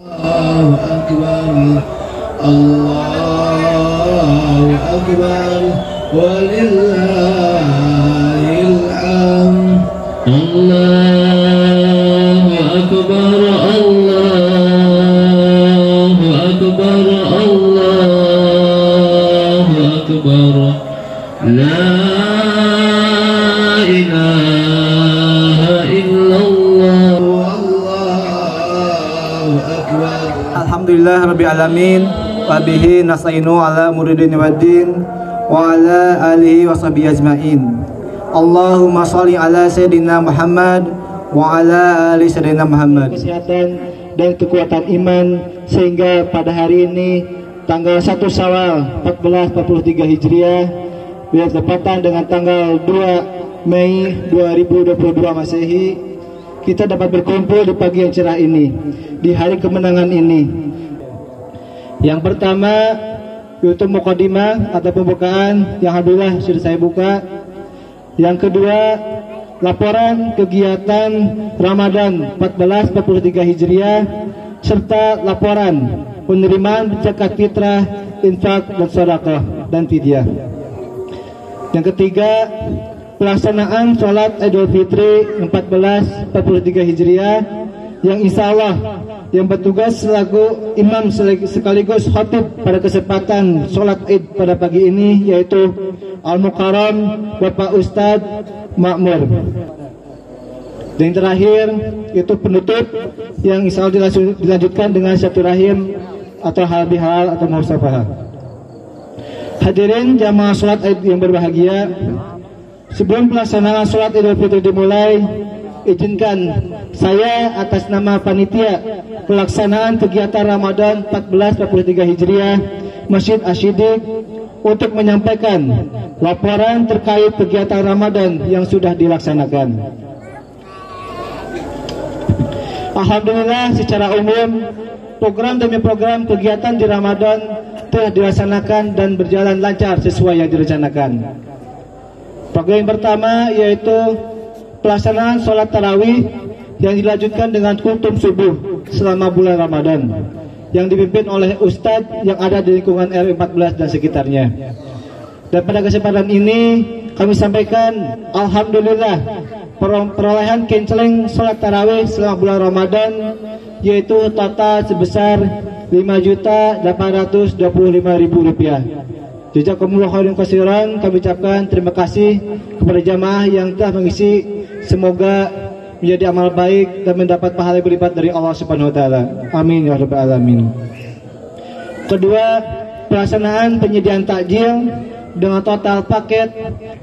الله أكبر الله أكبر ولله الحمد الله أكبر الله أكبر الله أكبر لا إله إلا الله والله أكبر. Alhamdulillah Rabbil Alamin wabihi nasta'inu ala muridin waddin wa ala alihi wa sahbihi ajma'in. Allahumma sholli ala Sayyidina Muhammad wa ala ali Sayyidina Muhammad. Kesehatan dan kekuatan iman sehingga pada hari ini tanggal 1 Syawal 1443 Hijriah bertepatan dengan tanggal 2 Mei 2022 Masehi, kita dapat berkumpul di pagi yang cerah ini, di hari kemenangan ini. Yang pertama yaitu mukadimah atau pembukaan yang alhamdulillah sudah saya buka. Yang kedua, laporan kegiatan Ramadan 1443 Hijriah serta laporan penerimaan zakat fitrah, infak dan sedekah dan fidyah. Yang ketiga, pelaksanaan sholat Idul Fitri 1443 Hijriah yang insya Allah yang bertugas selaku imam sekaligus khatib pada kesempatan sholat Id pada pagi ini yaitu Al-Mukarram Bapak Ustadz Makmur. Dan yang terakhir itu penutup yang insya Allah dilanjutkan dengan silaturahim atau halal bihalal atau muhasabah. Hadirin jamaah sholat Id yang berbahagia, sebelum pelaksanaan sholat Idul Fitri dimulai, izinkan saya atas nama panitia pelaksanaan kegiatan Ramadan 1443 Hijriah Masjid Asy-Syidik untuk menyampaikan laporan terkait kegiatan Ramadan yang sudah dilaksanakan. Alhamdulillah secara umum program demi program kegiatan di Ramadan telah dilaksanakan dan berjalan lancar sesuai yang direncanakan. Program yang pertama yaitu pelaksanaan sholat tarawih yang dilanjutkan dengan kultum subuh selama bulan Ramadan yang dipimpin oleh Ustadz yang ada di lingkungan RW 14 dan sekitarnya. Dan pada kesempatan ini kami sampaikan alhamdulillah perolehan kinceling sholat tarawih selama bulan Ramadan yaitu total sebesar Rp5.825.000. Jazakumullah khairan katsiran. Kami ucapkan terima kasih kepada jamaah yang telah mengisi. Semoga menjadi amal baik dan mendapat pahala berlipat dari Allah Subhanahu wa taala. Amin ya rabbal alamin. Kedua, pelaksanaan penyediaan takjil dengan total paket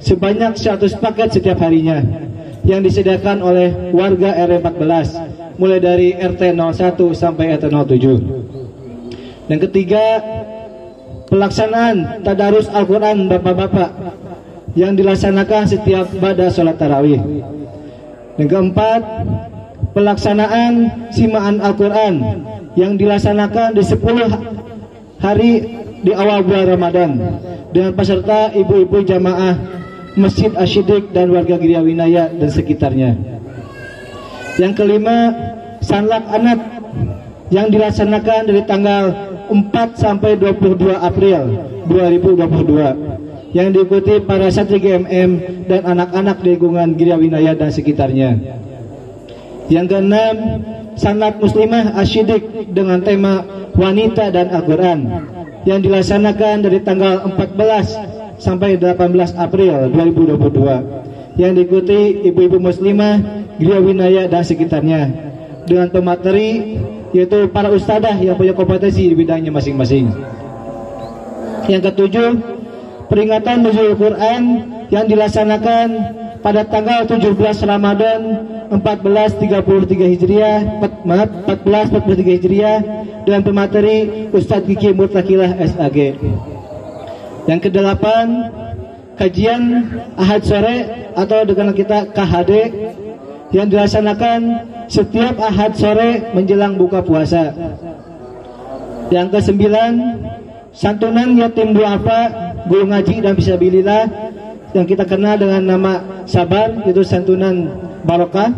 sebanyak 100 paket setiap harinya yang disediakan oleh warga RW 14 mulai dari RT 01 sampai RT 07. Dan ketiga, pelaksanaan tadarus Al-Quran bapak-bapak yang dilaksanakan setiap pada sholat tarawih. Yang keempat, pelaksanaan simaan Al-Quran yang dilaksanakan di 10 hari di awal bulan Ramadan dengan peserta ibu-ibu jamaah Masjid Asy-Syidik dan warga Gria Winaya dan sekitarnya. Yang kelima, sanlak anak yang dilaksanakan dari tanggal 4 sampai 22 April 2022 yang diikuti para santri GMM dan anak-anak di lingkungan Gria Winaya dan sekitarnya. Yang keenam, sanlat muslimah Asy-Syidik dengan tema wanita dan Al-Quran yang dilaksanakan dari tanggal 14 sampai 18 April 2022 yang diikuti ibu-ibu muslimah Gria Winaya dan sekitarnya dengan pemateri yaitu para ustadzah yang punya kompetensi di bidangnya masing-masing. Yang ketujuh, peringatan Nuzul Quran yang dilaksanakan pada tanggal 17 Ramadan 1443 Hijriah dengan pemateri Ustadz Kiki Murtakilah SAG. Yang kedelapan, kajian Ahad sore atau dengan kita KHD yang dilaksanakan setiap Ahad sore menjelang buka puasa. Yang kesembilan, santunan yatim duafa, guru ngaji dan fisabilillah yang kita kenal dengan nama Sabar, itu santunan barokah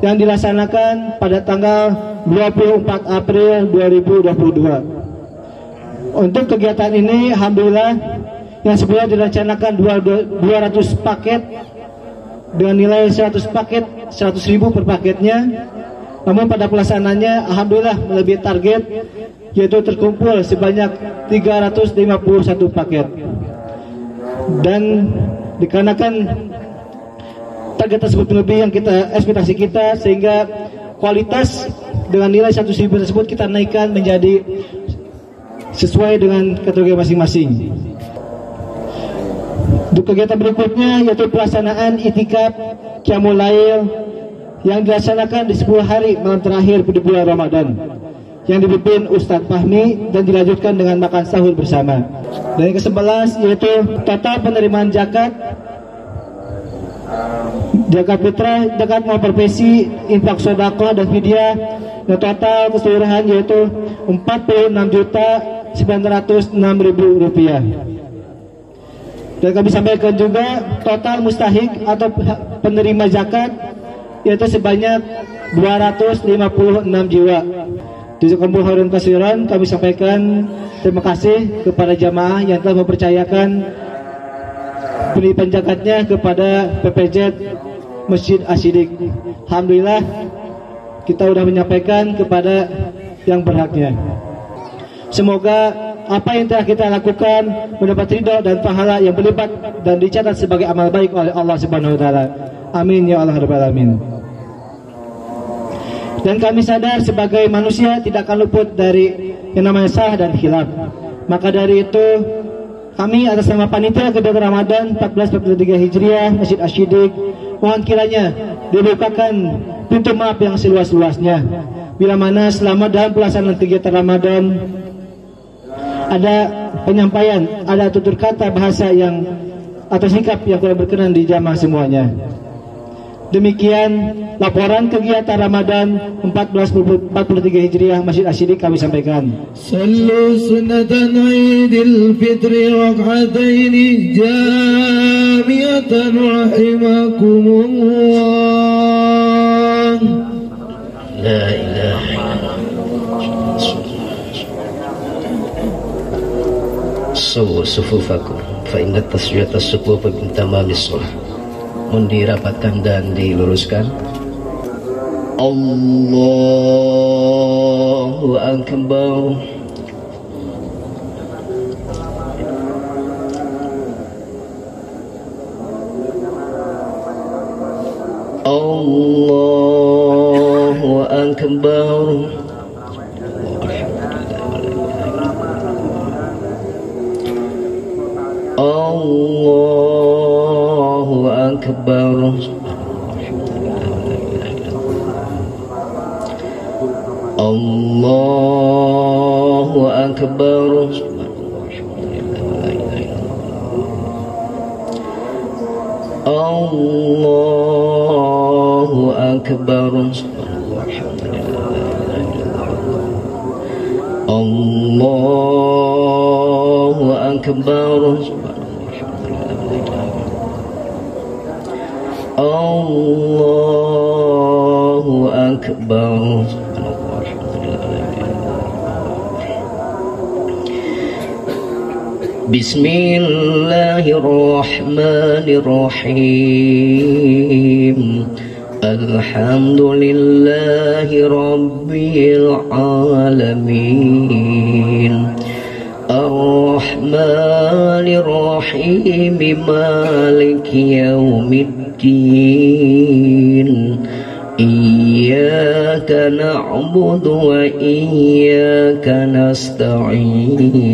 yang dilaksanakan pada tanggal 24 April 2022. Untuk kegiatan ini, alhamdulillah, yang sebelumnya direncanakan 200 paket dengan nilai 100 paket, 100.000 per paketnya. Namun pada pelaksanaannya, alhamdulillah melebihi target, yaitu terkumpul sebanyak 351 paket. Dan dikarenakan target tersebut lebih yang ekspektasi kita, sehingga kualitas dengan nilai 100.000 tersebut kita naikkan menjadi sesuai dengan kategori masing-masing. Untuk kegiatan berikutnya yaitu pelaksanaan itikaf Qiyamul Lail yang dilaksanakan di 10 hari malam terakhir di bulan Ramadan, yang dipimpin Ustadz Fahmi dan dilanjutkan dengan makan sahur bersama. Dan yang ke-11 yaitu total penerimaan zakat fitrah, zakat mal profesi, infak sedekah dan fidyah, dan total keseluruhan yaitu Rp46.906.000. Dan kami sampaikan juga total mustahik atau penerima zakat yaitu sebanyak 256 jiwa. Jazakumullahu khairan katsiran. Kami sampaikan terima kasih kepada jamaah yang telah mempercayakan penitipan zakatnya kepada PPZ Masjid Asy-Syidik. Alhamdulillah kita sudah menyampaikan kepada yang berhaknya. Semoga apa yang telah kita lakukan mendapat ridha dan pahala yang berlipat dan dicatat sebagai amal baik oleh Allah Subhanahu wa taala. Amin ya Allah rabbal alamin. Dan kami sadar sebagai manusia tidak akan luput dari yang namanya salah dan khilaf. Maka dari itu kami atas nama panitia kegiatan Ramadan 1443 Hijriah Masjid Asy-Syidik mohon kiranya dibukakan pintu maaf yang seluas-luasnya. Bila mana selama dalam pelaksanaan kegiatan Ramadan ada penyampaian, ada tutur kata bahasa yang atau sikap yang kurang berkenan di jamaah semuanya. Demikian laporan kegiatan Ramadan 1443 Hijriah Masjid Asy-Syidik kami sampaikan. Sallu sunnatan Idul Fitri rak'ataini jami'atan rahimakumullah. La ilaha illallah. Sawu sufufakum fa inna taswiyata as-sufufa min tamamis shalah. Mohon dirapatkan dan diluruskan. Allahu Akbar. Allahu Akbar. Allahu Akbar. Allahu Akbar. Allahu Akbar. Allahu Akbar. Allahu Akbar. Bismillahirrahmanirrahim. Alhamdulillahi Rabbil Alamin. Ar-Rahmanir-Rahim. Maliki Yaumiddin. Iyyaka na'budu wa iyyaka nasta'in.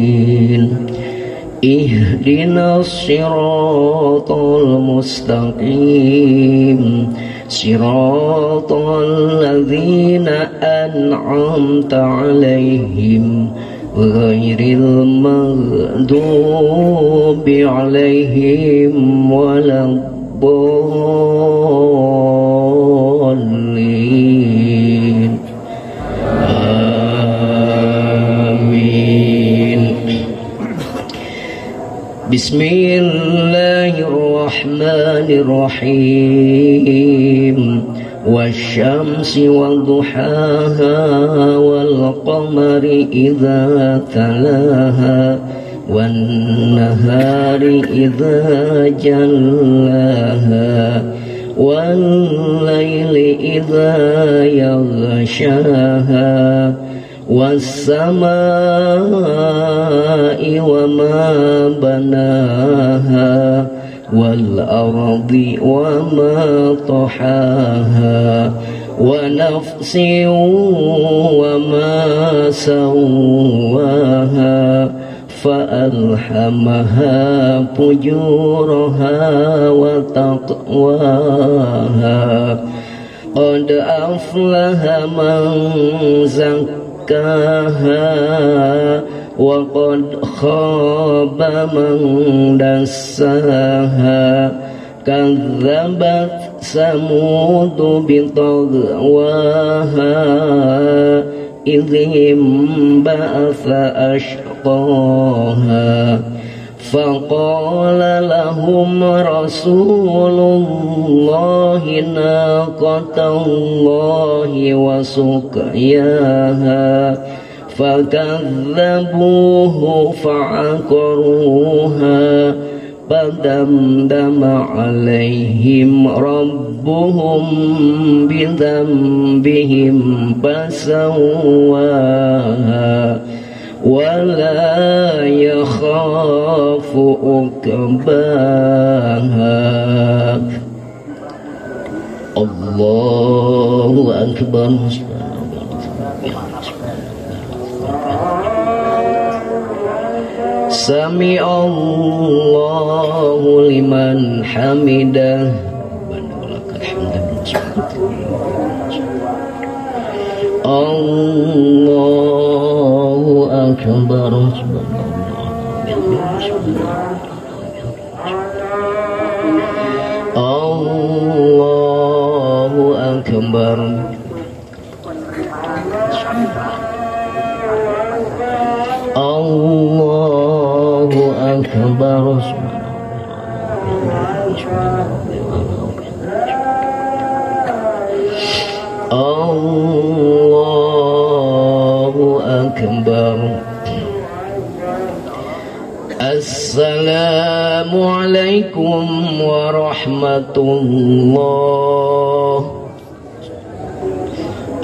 Ihdinas siratal mustaqim. Siratal ladzina an'amta 'alaihim ghairil maghdubi 'alaihim waladdallin. Amin. Bismillahirrahmanirrahim. والشمس وضحاها والقمر إذا تلاها والنهار إذا جلاها والليل إذا يغشاها والسماء وما بناها والأرض وما طحاها ونفس وما سواها فألهمها فجورها وتقواها قد أفلح من زكاها وقد خاب من دساها كذبت ثمود بطغواها إذ انبعث أشقاها فقال لهم رسول الله ناقة الله وسقياها فكذبوه فعقروها فدمدم عليهم ربهم بذنبهم فسواها ولا يخاف عقباها. الله أكبر. سمع الله لمن حمده. الله أكبر. الله أكبر. الله أكبر. الله أكبر. السلام عليكم ورحمة الله.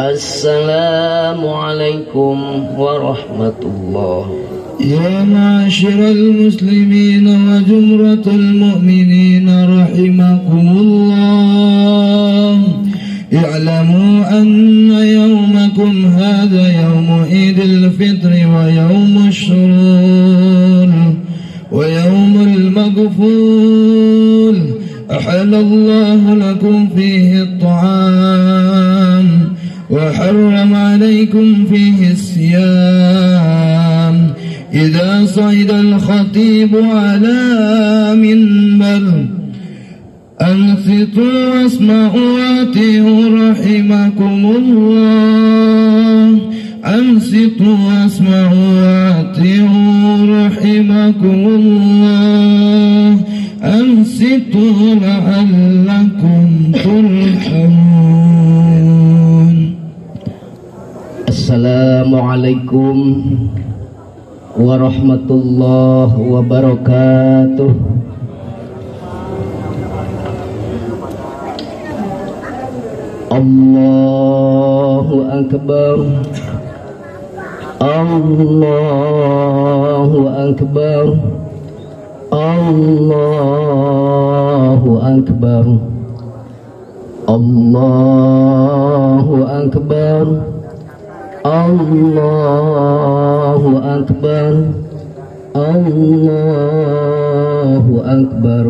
السلام عليكم ورحمة الله. يا معاشر المسلمين وزمرة المؤمنين رحمكم الله، اعلموا أن يومكم هذا يوم عيد الفطر ويوم السرور ويوم المغفور، أحل الله لكم فيه الطعام وحرم عليكم فيه الصيام. إذا صعد الخطيب على منبر أنصتوا واسمعوا وأطيعوا رحمكم الله. أنصتوا واسمعوا وأطيعوا رحمكم الله. أنصتوا لعلكم ترحمون. السلام عليكم warahmatullahi wabarakatuh. Allahu Akbar. Allahu Akbar. Allahu Akbar. Allahu Akbar. Allahu Akbar. Allahu Akbar.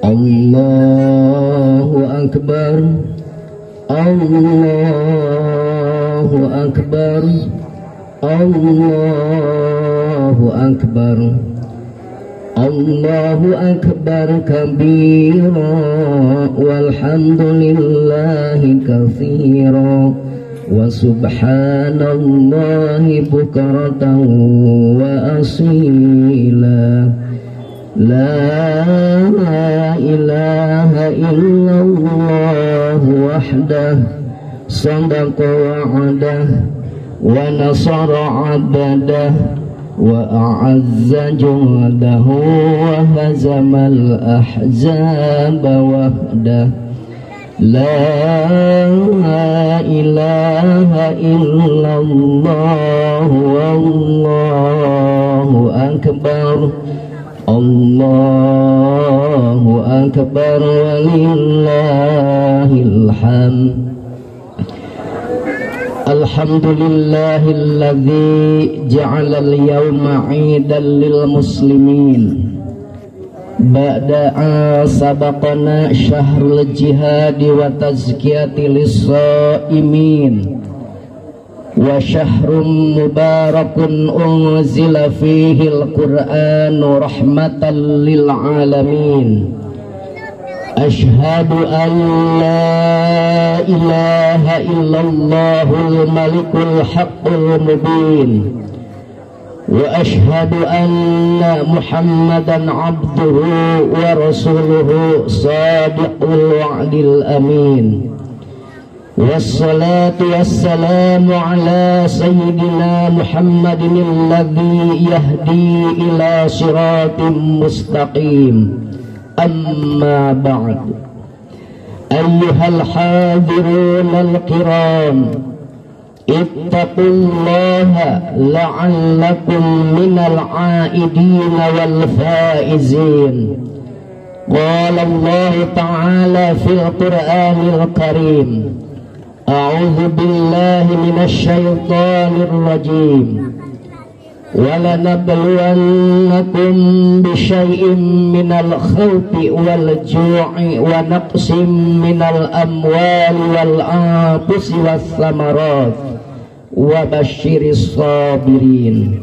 Allahu Akbar. Allahu Akbar. Allahu Akbar. Allahu Akbar kabira walhamdulillahi katsira wa subhanallahi bukratan wa asila. لا إله إلا الله وحده صدق وعده ونصر عبده وأعز جنده وهزم الأحزاب وحده لا إله إلا الله والله أكبر الله أكبر ولله الحمد الحمد لله الذي جعل اليوم عيدا للمسلمين بعد أن سبقنا شهر الجهاد وتزكية للصائمين وشهر مبارك أنزل فيه القرآن رحمة للعالمين أشهد أن لا إله إلا الله الملك الحق المبين وأشهد أن محمدا عبده ورسوله صادق الوعد الأمين والصلاة والسلام على سيدنا محمد الذي يهدي إلى صراط مستقيم أما بعد أيها الحاضرون الكرام اتقوا الله لعلكم من العائدين والفائزين قال الله تعالى في القرآن الكريم أعوذ بالله من الشيطان الرجيم ولنبلونكم بشيء من الخوف والجوع ونقص من الأموال والأنفس والثمرات وبشر الصابرين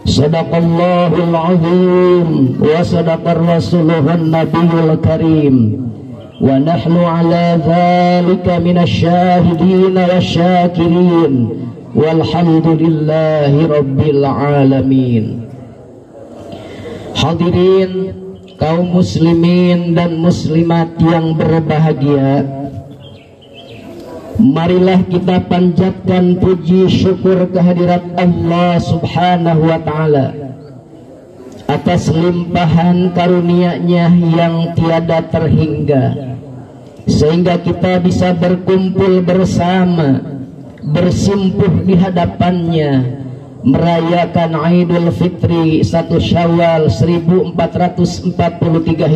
صدق الله العظيم وصدق رسوله النبي الكريم ونحن على ذلك من الشاهدين والشاكرين walhamdulillahi rabbil alamin. Hadirin kaum muslimin dan muslimat yang berbahagia, marilah kita panjatkan puji syukur kehadirat Allah subhanahu wa ta'ala atas limpahan karunia-Nya yang tiada terhingga, sehingga kita bisa berkumpul bersama, bersimpuh di hadapannya, merayakan Idul Fitri 1 Syawal 1443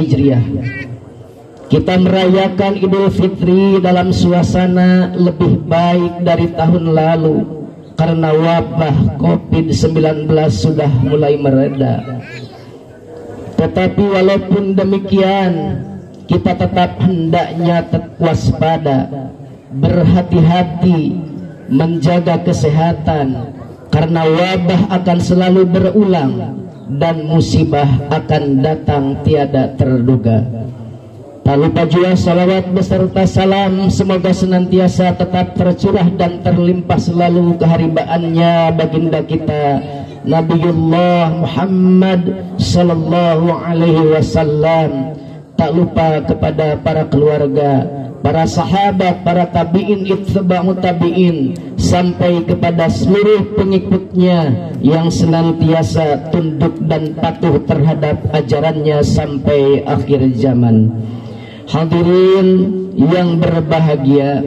Hijriah. Kita merayakan Idul Fitri dalam suasana lebih baik dari tahun lalu karena wabah COVID-19 sudah mulai mereda. Tetapi walaupun demikian, kita tetap hendaknya waspada, berhati-hati, menjaga kesehatan, karena wabah akan selalu berulang dan musibah akan datang tiada terduga. Tak lupa juga salawat beserta salam semoga senantiasa tetap tercurah dan terlimpah selalu keharibaannya baginda kita Nabiullah Muhammad sallallahu alaihi wasallam. Tak lupa kepada para keluarga, para sahabat, para tabi'in, itba'u tabi'in, sampai kepada seluruh pengikutnya yang senantiasa tunduk dan patuh terhadap ajarannya sampai akhir zaman. Hadirin yang berbahagia,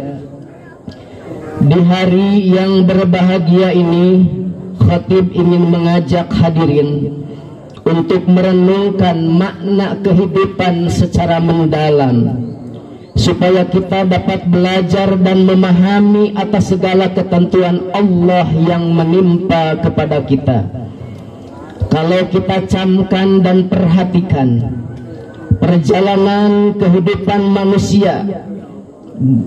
di hari yang berbahagia ini khatib ingin mengajak hadirin untuk merenungkan makna kehidupan secara mendalam, supaya kita dapat belajar dan memahami atas segala ketentuan Allah yang menimpa kepada kita. Kalau kita camkan dan perhatikan perjalanan kehidupan manusia,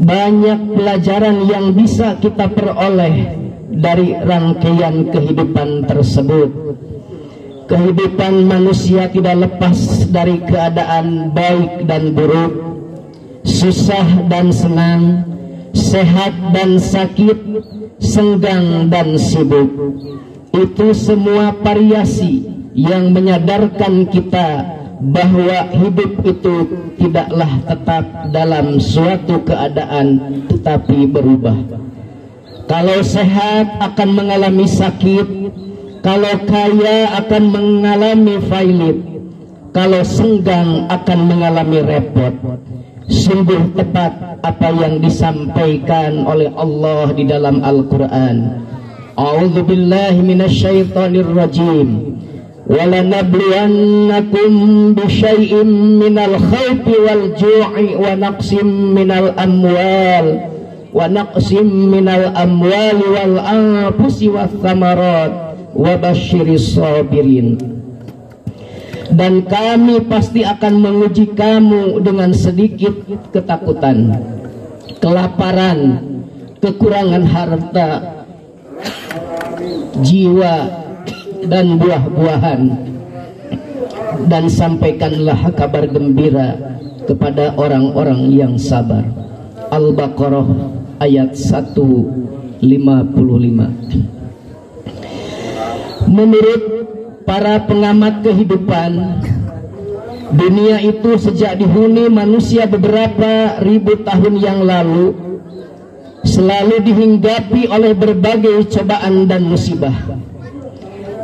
banyak pelajaran yang bisa kita peroleh dari rangkaian kehidupan tersebut. Kehidupan manusia tidak lepas dari keadaan baik dan buruk, susah dan senang, sehat dan sakit, senggang dan sibuk. Itu semua variasi yang menyadarkan kita bahwa hidup itu tidaklah tetap dalam suatu keadaan tetapi berubah. Kalau sehat akan mengalami sakit, kalau kaya akan mengalami failit, kalau senggang akan mengalami repot. Sungguh tepat apa yang disampaikan oleh Allah di dalam Al-Quran. A'udzu billahi minasyaitonir rajim. وَلَنَبْلُوَنَّكُمْ بِشَيْءٍ مِّنَ الْخَوْفِ وَالْجُوعِ وَنَقْصٍ مِّنَ الْأَمْوَالِ وَالْأَنفُسِ وَالثَّمَرَاتِ وَبَشِّرِ الصَّابِرِينَ. Dan kami pasti akan menguji kamu dengan sedikit ketakutan, kelaparan, kekurangan harta, jiwa, dan buah-buahan. Dan sampaikanlah kabar gembira kepada orang-orang yang sabar. Al-Baqarah ayat 155. Menurut para pengamat kehidupan, dunia itu sejak dihuni manusia beberapa ribu tahun yang lalu selalu dihinggapi oleh berbagai cobaan dan musibah.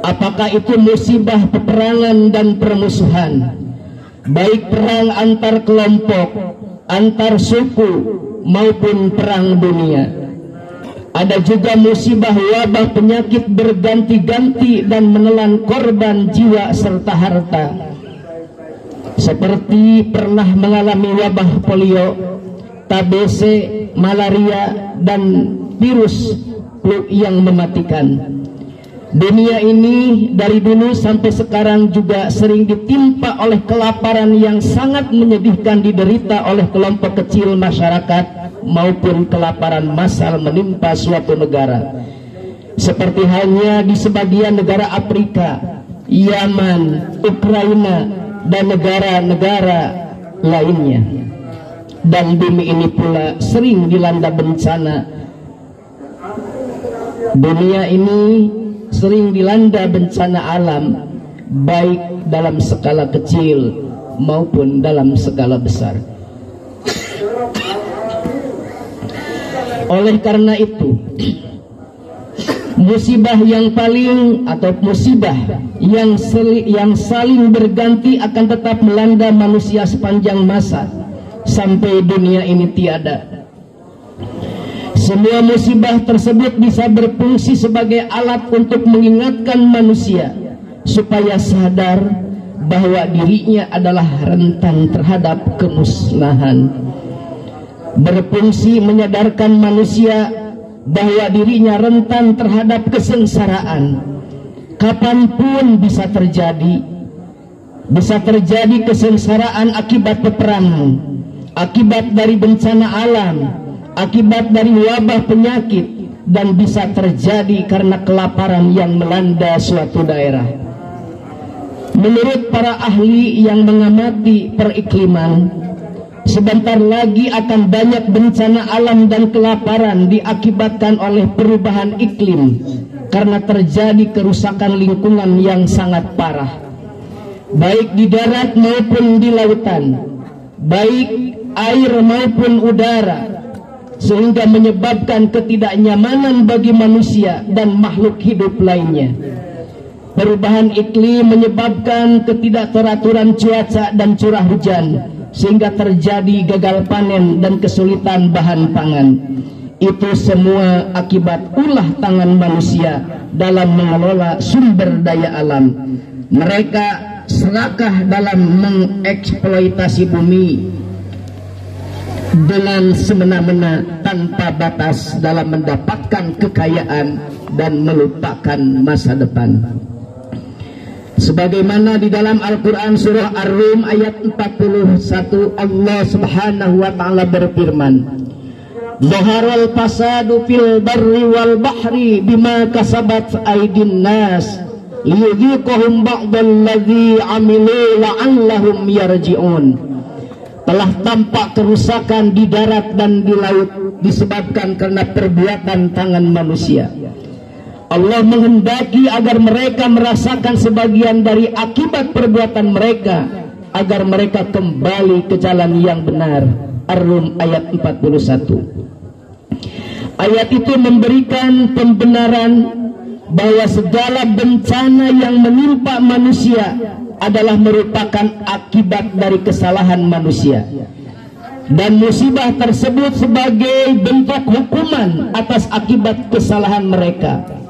Apakah itu musibah peperangan dan permusuhan, baik perang antar kelompok, antar suku, maupun perang dunia. Ada juga musibah wabah penyakit berganti-ganti dan menelan korban jiwa serta harta, seperti pernah mengalami wabah polio, TBC, malaria, dan virus flu yang mematikan. Dunia ini dari dulu sampai sekarang juga sering ditimpa oleh kelaparan yang sangat menyedihkan diderita oleh kelompok kecil masyarakat maupun kelaparan massal menimpa suatu negara. Seperti halnya di sebagian negara Afrika, Yaman, Ukraina, dan negara-negara lainnya. Dan bumi ini pula sering dilanda bencana. Dunia ini sering dilanda bencana alam, baik dalam skala kecil maupun dalam skala besar. Oleh karena itu, musibah yang paling atau musibah yang saling berganti akan tetap melanda manusia sepanjang masa sampai dunia ini tiada. Semua musibah tersebut bisa berfungsi sebagai alat untuk mengingatkan manusia supaya sadar bahwa dirinya adalah rentan terhadap kemusnahan. Berfungsi menyadarkan manusia bahwa dirinya rentan terhadap kesengsaraan. Kapanpun bisa terjadi kesengsaraan akibat peperangan, akibat dari bencana alam, akibat dari wabah penyakit, dan bisa terjadi karena kelaparan yang melanda suatu daerah. Menurut para ahli yang mengamati perikliman, sebentar lagi akan banyak bencana alam dan kelaparan diakibatkan oleh perubahan iklim karena terjadi kerusakan lingkungan yang sangat parah, baik di darat maupun di lautan, baik air maupun udara, sehingga menyebabkan ketidaknyamanan bagi manusia dan makhluk hidup lainnya. Perubahan iklim menyebabkan ketidakteraturan cuaca dan curah hujan, sehingga terjadi gagal panen dan kesulitan bahan pangan. Itu semua akibat ulah tangan manusia dalam mengelola sumber daya alam. Mereka serakah dalam mengeksploitasi bumi dengan semena-mena tanpa batas dalam mendapatkan kekayaan dan melupakan masa depan. Sebagaimana di dalam Al-Quran surah Ar-Rum ayat 41, Allah subhanahu wa ta'ala berfirman, Zaharal fasadu fil barri wal bahri bima kasabat aydin nas liyudhiqahum ba'dalladzi amilu la'allahum yarji'un. Telah tampak kerusakan di darat dan di laut disebabkan karena perbuatan tangan manusia. Allah menghendaki agar mereka merasakan sebagian dari akibat perbuatan mereka, agar mereka kembali ke jalan yang benar. Ar-Rum ayat 41. Ayat itu memberikan pembenaran bahwa segala bencana yang menimpa manusia adalah merupakan akibat dari kesalahan manusia, dan musibah tersebut sebagai bentuk hukuman atas akibat kesalahan mereka.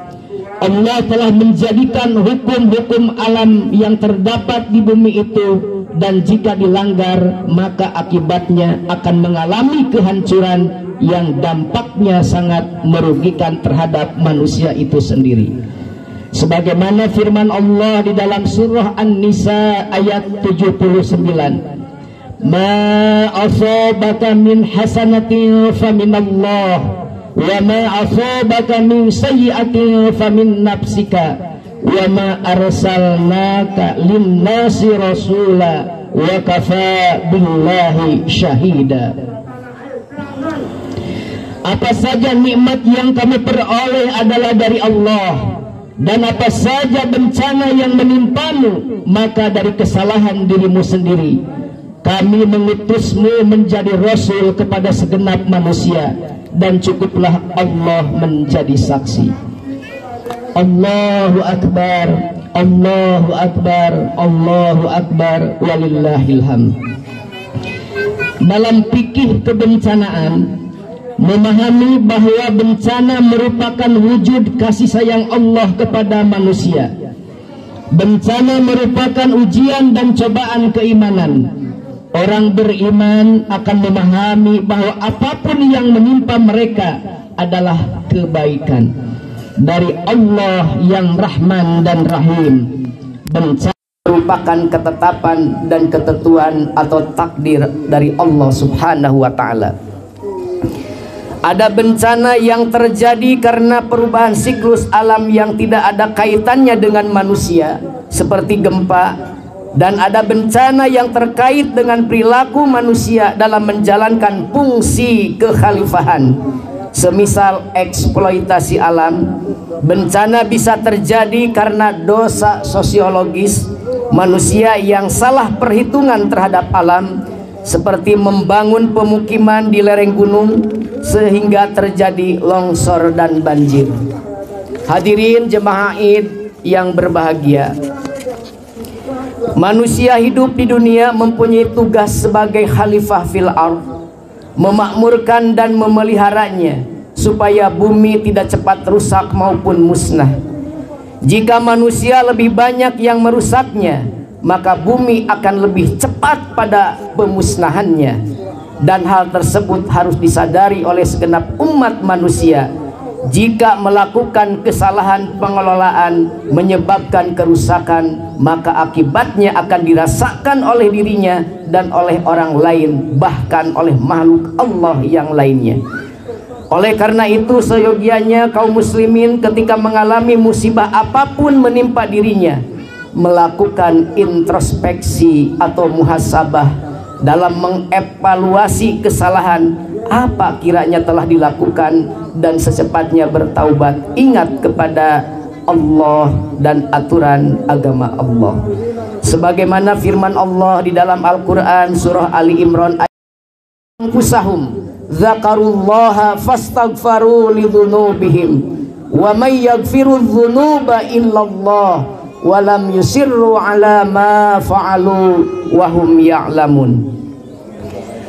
Allah telah menjadikan hukum-hukum alam yang terdapat di bumi itu, dan jika dilanggar maka akibatnya akan mengalami kehancuran yang dampaknya sangat merugikan terhadap manusia itu sendiri. Sebagaimana firman Allah di dalam surah An-Nisa ayat 79, "Ma asabaka min hasanatin faminallah wa ma asabaka min sayyi'atin famin nafsika wa ma arsalnaka linnasi rasula wa kafa billahi syahida." Apa saja nikmat yang kami peroleh adalah dari Allah, dan apa saja bencana yang menimpamu maka dari kesalahan dirimu sendiri. Kami mengutusmu menjadi rasul kepada segenap manusia, dan cukuplah Allah menjadi saksi. Allahu Akbar, Allahu Akbar, Allahu Akbar, walillahil hamd. Dalam fikih kebencanaan, memahami bahwa bencana merupakan wujud kasih sayang Allah kepada manusia. Bencana merupakan ujian dan cobaan keimanan. Orang beriman akan memahami bahwa apapun yang menimpa mereka adalah kebaikan dari Allah yang Rahman dan Rahim. Bencana merupakan ketetapan dan ketentuan atau takdir dari Allah Subhanahu wa Ta'ala. Ada bencana yang terjadi karena perubahan siklus alam yang tidak ada kaitannya dengan manusia, seperti gempa. Dan ada bencana yang terkait dengan perilaku manusia dalam menjalankan fungsi kekhalifahan, semisal eksploitasi alam. Bencana bisa terjadi karena dosa sosiologis manusia yang salah perhitungan terhadap alam, seperti membangun pemukiman di lereng gunung sehingga terjadi longsor dan banjir. Hadirin jemaah Id yang berbahagia, manusia hidup di dunia mempunyai tugas sebagai khalifah fil ardh, memakmurkan dan memeliharanya supaya bumi tidak cepat rusak maupun musnah. Jika manusia lebih banyak yang merusaknya, maka bumi akan lebih cepat pada pemusnahannya. Dan hal tersebut harus disadari oleh segenap umat manusia. Jika melakukan kesalahan pengelolaan menyebabkan kerusakan, maka akibatnya akan dirasakan oleh dirinya dan oleh orang lain, bahkan oleh makhluk Allah yang lainnya. Oleh karena itu, seyogianya kaum muslimin ketika mengalami musibah apapun menimpa dirinya, melakukan introspeksi atau muhasabah dalam mengevaluasi kesalahan apa kiranya telah dilakukan, dan secepatnya bertaubat, ingat kepada Allah dan aturan agama Allah. Sebagaimana firman Allah di dalam Al-Quran surah Ali Imran ayat "Anfusahum dzakarullaha fastaghfaru lidzunubihim wa may yaghfiru dzunuba illallah wa lam yusirru ala ma fa'alu wa hum ya'lamun."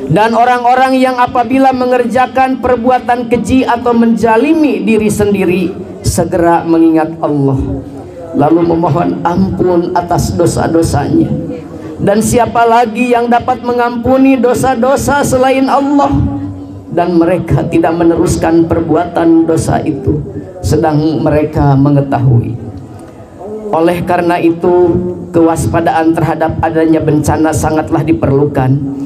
Dan orang-orang yang apabila mengerjakan perbuatan keji atau menjalimi diri sendiri, segera mengingat Allah, lalu memohon ampun atas dosa-dosanya. Dan siapa lagi yang dapat mengampuni dosa-dosa selain Allah? Dan mereka tidak meneruskan perbuatan dosa itu, sedang mereka mengetahui. Oleh karena itu, kewaspadaan terhadap adanya bencana sangatlah diperlukan.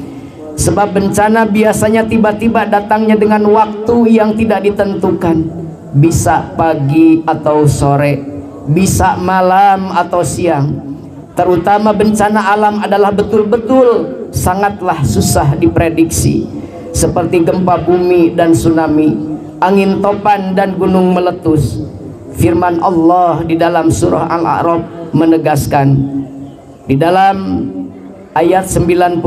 Sebab bencana biasanya tiba-tiba datangnya dengan waktu yang tidak ditentukan. Bisa pagi atau sore, bisa malam atau siang. Terutama bencana alam adalah betul-betul sangatlah susah diprediksi, seperti gempa bumi dan tsunami, angin topan dan gunung meletus. firman Allah di dalam surah Al-A'raf menegaskan di dalam ayat 97,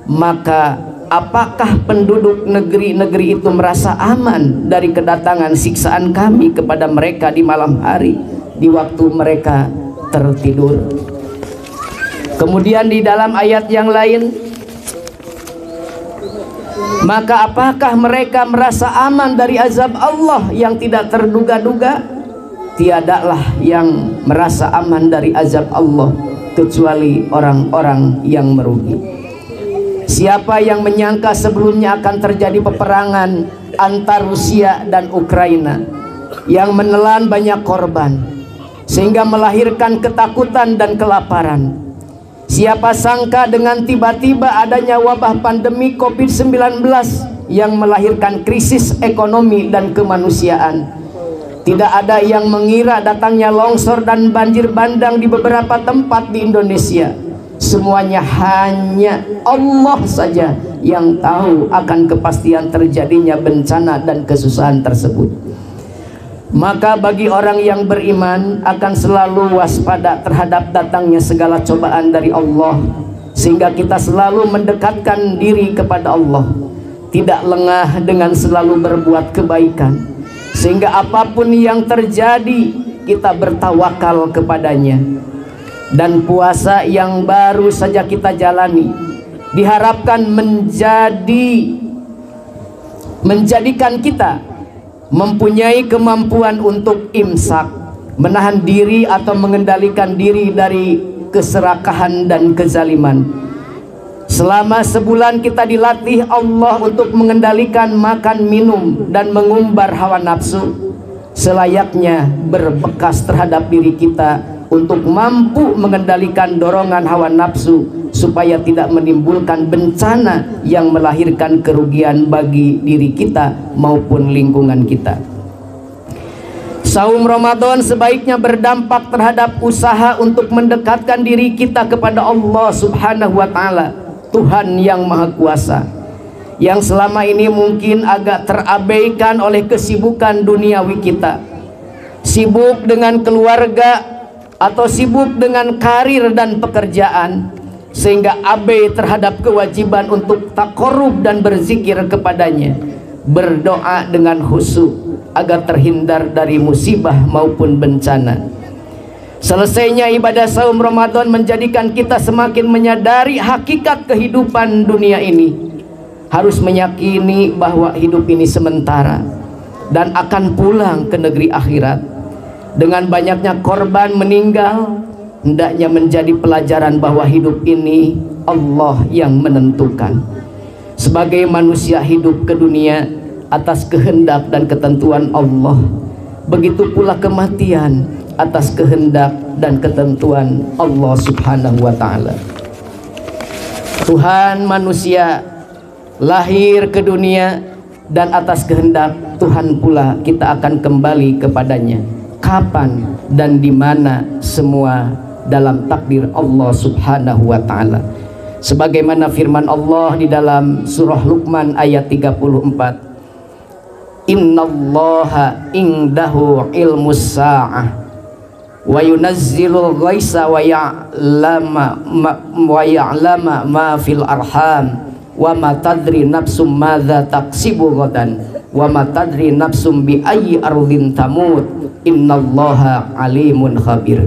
maka apakah penduduk negeri-negeri itu merasa aman dari kedatangan siksaan kami kepada mereka di malam hari, di waktu mereka tertidur. Kemudian di dalam ayat yang lain, maka apakah mereka merasa aman dari azab Allah yang tidak terduga-duga? Tiadalah yang merasa aman dari azab Allah kecuali orang-orang yang merugi. Siapa yang menyangka sebelumnya akan terjadi peperangan antar Rusia dan Ukraina yang menelan banyak korban sehingga melahirkan ketakutan dan kelaparan. Siapa sangka dengan tiba-tiba adanya wabah pandemi COVID-19 yang melahirkan krisis ekonomi dan kemanusiaan. Tidak ada yang mengira datangnya longsor dan banjir bandang di beberapa tempat di Indonesia. Semuanya hanya Allah saja yang tahu akan kepastian terjadinya bencana dan kesusahan tersebut. Maka bagi orang yang beriman akan selalu waspada terhadap datangnya segala cobaan dari Allah, sehingga kita selalu mendekatkan diri kepada Allah, tidak lengah dengan selalu berbuat kebaikan, sehingga apapun yang terjadi kita bertawakal kepadanya. Dan puasa yang baru saja kita jalani diharapkan menjadikan kita mempunyai kemampuan untuk imsak, menahan diri atau mengendalikan diri dari keserakahan dan kezaliman. Selama sebulan kita dilatih Allah untuk mengendalikan makan minum dan mengumbar hawa nafsu, selayaknya berbekas terhadap diri kita untuk mampu mengendalikan dorongan hawa nafsu supaya tidak menimbulkan bencana yang melahirkan kerugian bagi diri kita maupun lingkungan kita. Saum Ramadan sebaiknya berdampak terhadap usaha untuk mendekatkan diri kita kepada Allah Subhanahu wa Ta'ala, Tuhan yang Maha Kuasa, yang selama ini mungkin agak terabaikan oleh kesibukan duniawi kita, sibuk dengan keluarga atau sibuk dengan karir dan pekerjaan, sehingga abai terhadap kewajiban untuk takarrub dan berzikir kepadanya, berdoa dengan khusyuk agar terhindar dari musibah maupun bencana. Selesainya ibadah saum Ramadan menjadikan kita semakin menyadari hakikat kehidupan dunia ini, harus meyakini bahwa hidup ini sementara dan akan pulang ke negeri akhirat. Dengan banyaknya korban meninggal, hendaknya menjadi pelajaran bahwa hidup ini Allah yang menentukan. Sebagai manusia hidup ke dunia atas kehendak dan ketentuan Allah, begitu pula kematian atas kehendak dan ketentuan Allah Subhanahu wa Ta'ala. Tuhan manusia lahir ke dunia, dan atas kehendak Tuhan pula kita akan kembali kepadanya. Kapan dan di mana semua dalam takdir Allah Subhanahu wa Ta'ala. Sebagaimana firman Allah di dalam surah Luqman ayat 34, Innallaha indahu ilmus sa'ah wa yunazzilul ghaisa wa ya'lama ma fil arham wa ma tadri nafsum madza taksibu ghadan wa ma tadri nafsum bi ayyi ardhin tamut innallaha alimun khabir.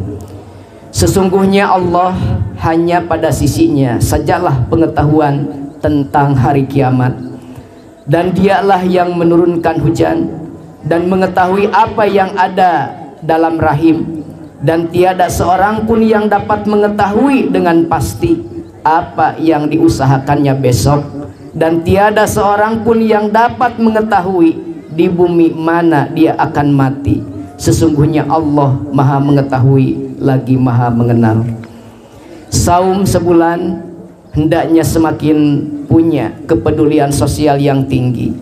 Sesungguhnya Allah hanya pada sisinya sajalah pengetahuan tentang hari kiamat, dan dialah yang menurunkan hujan dan mengetahui apa yang ada dalam rahim, dan tiada seorang pun yang dapat mengetahui dengan pasti apa yang diusahakannya besok, dan tiada seorang pun yang dapat mengetahui di bumi mana dia akan mati. Sesungguhnya Allah Maha mengetahui lagi Maha mengenal. Saum sebulan hendaknya semakin punya kepedulian sosial yang tinggi,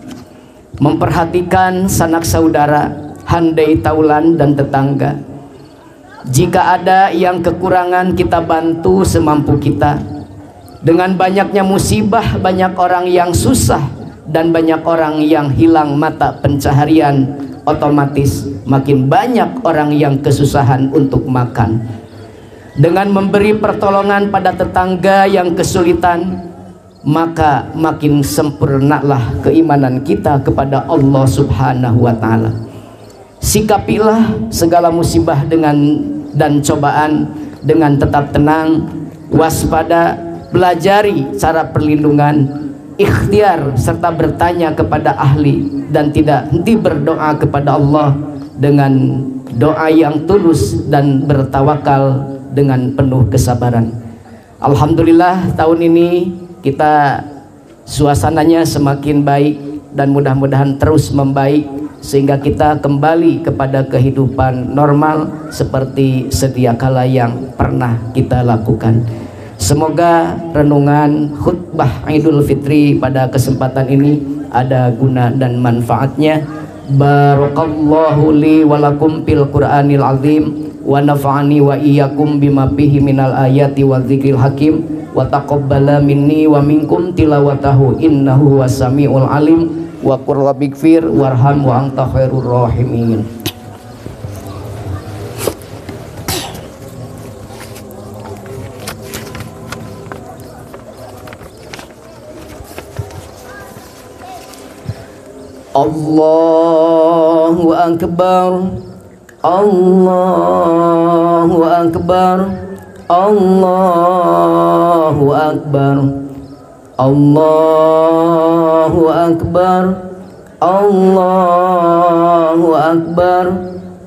memperhatikan sanak saudara, handai taulan dan tetangga. Jika ada yang kekurangan, kita bantu semampu kita. Dengan banyaknya musibah, banyak orang yang susah dan banyak orang yang hilang mata pencaharian otomatis makin banyak orang yang kesusahan untuk makan. Dengan memberi pertolongan pada tetangga yang kesulitan, maka makin sempurnalah keimanan kita kepada Allah Subhanahu wa Ta'ala. Sikapilah segala musibah dan cobaan dengan tetap tenang, waspada, pelajari cara perlindungan, ikhtiar serta bertanya kepada ahli, dan tidak henti berdoa kepada Allah dengan doa yang tulus dan bertawakal dengan penuh kesabaran. Alhamdulillah tahun ini kita suasananya semakin baik dan mudah-mudahan terus membaik sehingga kita kembali kepada kehidupan normal seperti sedia kala yang pernah kita lakukan. Semoga renungan khutbah Idul Fitri pada kesempatan ini ada guna dan manfaatnya. Barakallahu li walakum fil Qur'anil azim wa nafa'ani wa iyyakum bima fihi minal ayati wa dzikril hakim wa taqabbala minni wa minkum tilawatahu innahu wasamiul alim wa qur rabbighfir warham wa anta khairur rahimin. Allahu akbar, Allahu akbar, Allahu akbar, Allahu akbar, Allahu akbar,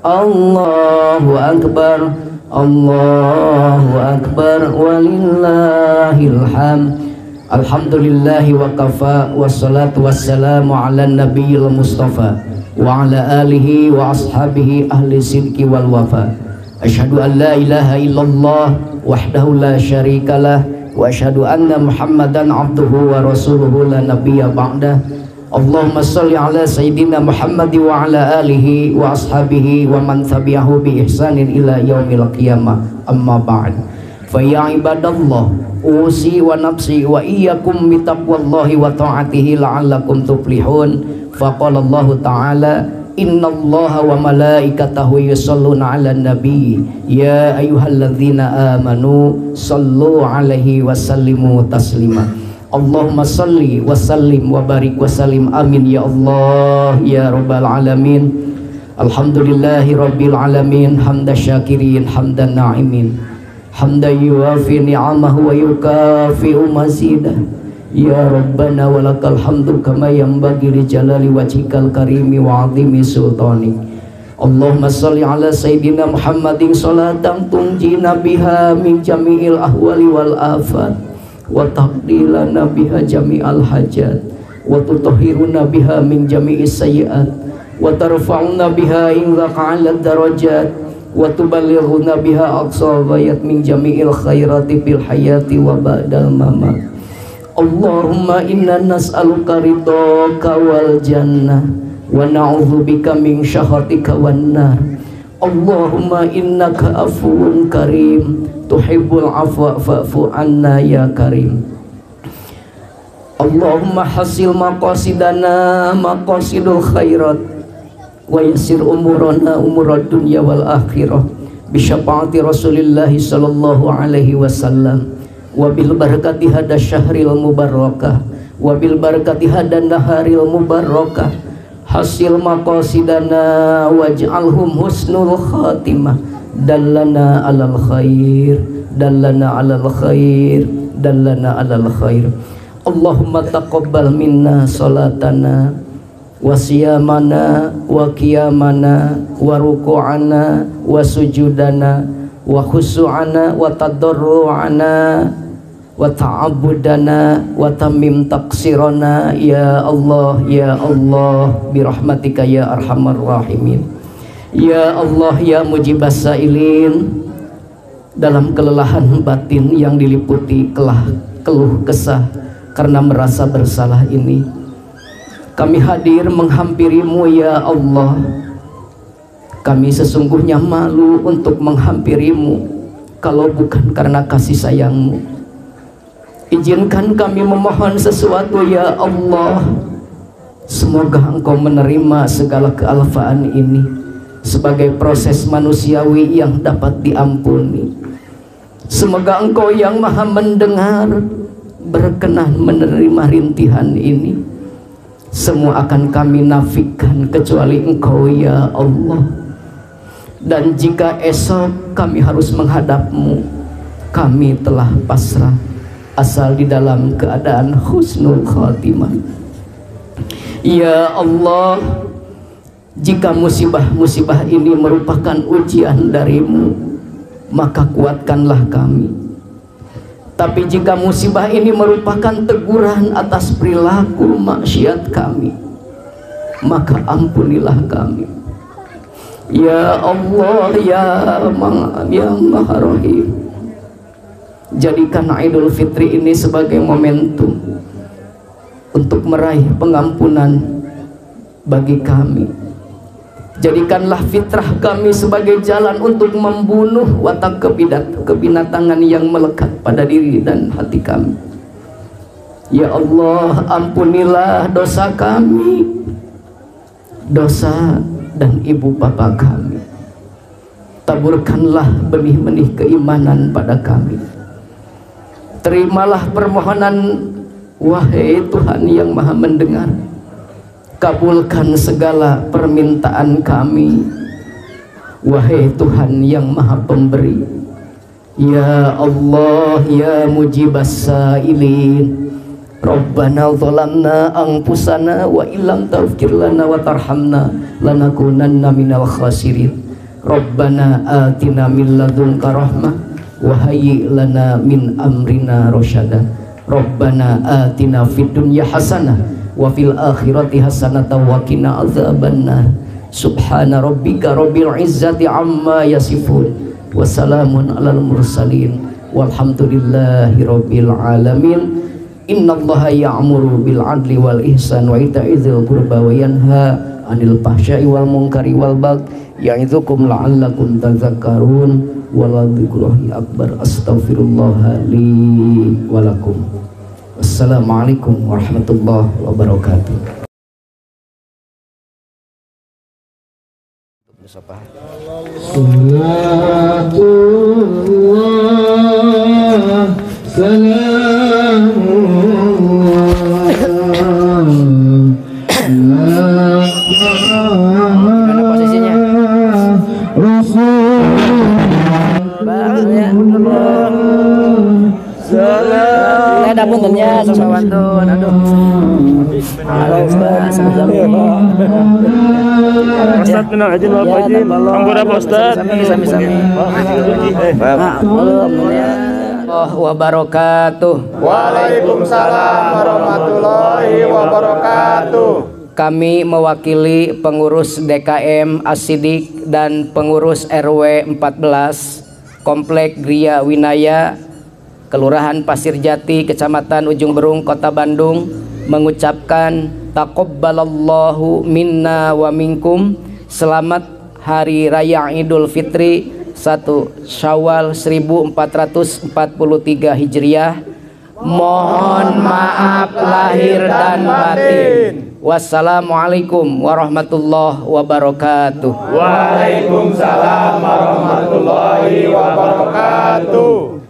Allahu akbar, Allahu akbar, walillahil hamd. Alhamdulillahi wa kafa, wassalatu wassalamu ala nabiyil mustafa wa ala alihi wa ashabihi ahli sidqi wal wafa. Asyhadu an la ilaha illallah wahdahu la syarikalah wa asyhadu anna muhammadan abduhu wa rasuluhu la nabiyya ba'dah. Allahumma salli ala sayyidina Muhammad wa ala alihi wa ashabihi wa man tabi'ahu bi ihsanin ila yaumil qiyamah. Amma ba'd. Fa ya ibadallah, usi wa nafsi wa iyyakum bi taqwallahi wa ta'atihi la'allakum tuflihun. Faqala Allah ta'ala, innallaha wa malaikatahu yusholluna 'alan nabi ya ayyuhalladzina amanu shallu 'alaihi wa sallimu taslima. Allahumma salli wa sallim wa barik wa sallim amin ya Allah ya rabbal alamin. Alhamdulillahi rabbil alamin, hamdan syakirin hamdan na'imin, hamdan yuwafi ni'amahu wa yukafi'u mazidah. Ya Rabbana walakal hamdu kama yanbaghi li jalali wajhikal karimi wa 'azimi sultanik. Allahumma shalli ala sayyidina Muhammadin salatan tunjina biha min jami'il ahwali wal afat wa taqdilana biha jami'al hajat wa tutahhiruna biha min jami'is sayyi'at wa tarfa'una biha indaka 'ala darajat wa tuballighuna biha aqsa ghayat min jami'il khairati fil hayati wa ba'dal mamat. Allahumma inna nas'aluka ridhaka wal jannah wa na'udzubika min syakhatika wan nar. Allahumma innaka afuwun karim tuhibbul afwa fa'fu anna ya karim. Allahumma hasil maqasidana maqasidul khairat wa yassir umurana umurad dunya wal akhirah bi syafaati Rasulillah sallallahu alaihi wasallam wa bil barakati hada syahril mubarakah wa bil barakati hada naharil mubarakah. Hasil maqasidana waj'alhum husnul khatimah dallana alal khair dallana alal khair dallana alal khair. Allahumma taqabbal minna salatana wa siyamana wa qiyamana wa ruku'ana wa sujudana wa khusu'ana wa tadarru'ana wa ta'abudana wa tamim taksirana ya Allah birahmatika ya arhamar rahimin. Ya Allah ya mujibas sailin, dalam kelelahan batin yang diliputi keluh kesah karena merasa bersalah ini, kami hadir menghampirimu ya Allah. Kami sesungguhnya malu untuk menghampirimu kalau bukan karena kasih sayangmu. Izinkan kami memohon sesuatu ya Allah. Semoga Engkau menerima segala kealfaan ini sebagai proses manusiawi yang dapat diampuni. Semoga Engkau yang maha mendengar berkenan menerima rintihan ini. Semua akan kami nafikan kecuali Engkau ya Allah. Dan jika esok kami harus menghadap-Mu, kami telah pasrah asal di dalam keadaan husnul khatimah. Ya Allah, jika musibah-musibah ini merupakan ujian dari-Mu, maka kuatkanlah kami. Tapi jika musibah ini merupakan teguran atas perilaku maksiat kami, maka ampunilah kami. Ya Allah, ya Maha Rahim, jadikan Idul Fitri ini sebagai momentum untuk meraih pengampunan bagi kami. Jadikanlah fitrah kami sebagai jalan untuk membunuh watak kebinatangan yang melekat pada diri dan hati kami. Ya Allah, ampunilah dosa kami, dosa dan ibu bapa kami. Taburkanlah benih-benih keimanan pada kami. Terimalah permohonan, wahai Tuhan yang maha mendengar. Kabulkan segala permintaan kami, wahai Tuhan yang maha pemberi. Ya Allah, ya mujibas sa'ilin, Rabbana zalamna anfusana wa illam taghfir lana wa tarhamna lanakunanna minal khasirin. Rabbana atina min ladunka rahmah wa hayyi lana min amrina rasyada. Rabbana atina fid dunya hasanah wa fil akhirati hasanatan wa qina adzabannar. Subhana rabbika rabbil izzati amma yasifun wa salamun alal mursalin walhamdulillahi rabbil alamin. Innallaha ya'muru bil adli wal ihsan wa ita'i dzil qurba wa yanha 'anil fahsya'i wal munkari wal baghi ya'idzukum la'allakum tadhakkarun. Waladzikrullahil akbar. Astaghfirullah li wa lakum. Wassalamualaikum warahmatullahi wabarakatuh. Salatullah salamullah. Gimana posisinya? Ada puntennya sama wantun. Aduh. Halo Ustaz. Ustaz kenal aja Pak Haji. Ampun apa Ustaz? Sami-sami. Wabarakatuh. Waalaikumsalam warahmatullahi wabarakatuh. Kami mewakili pengurus DKM As-Siddiq dan pengurus RW 14 Komplek Gria Winaya, Kelurahan Pasir Jati, Kecamatan Ujung Berung, Kota Bandung, mengucapkan taqabbalallahu minna wa minkum. Selamat Hari Raya Idul Fitri 1 Syawal 1443 Hijriah. Mohon maaf lahir dan batin. Wassalamualaikum warahmatullahi wabarakatuh. Waalaikumsalam warahmatullahi wabarakatuh.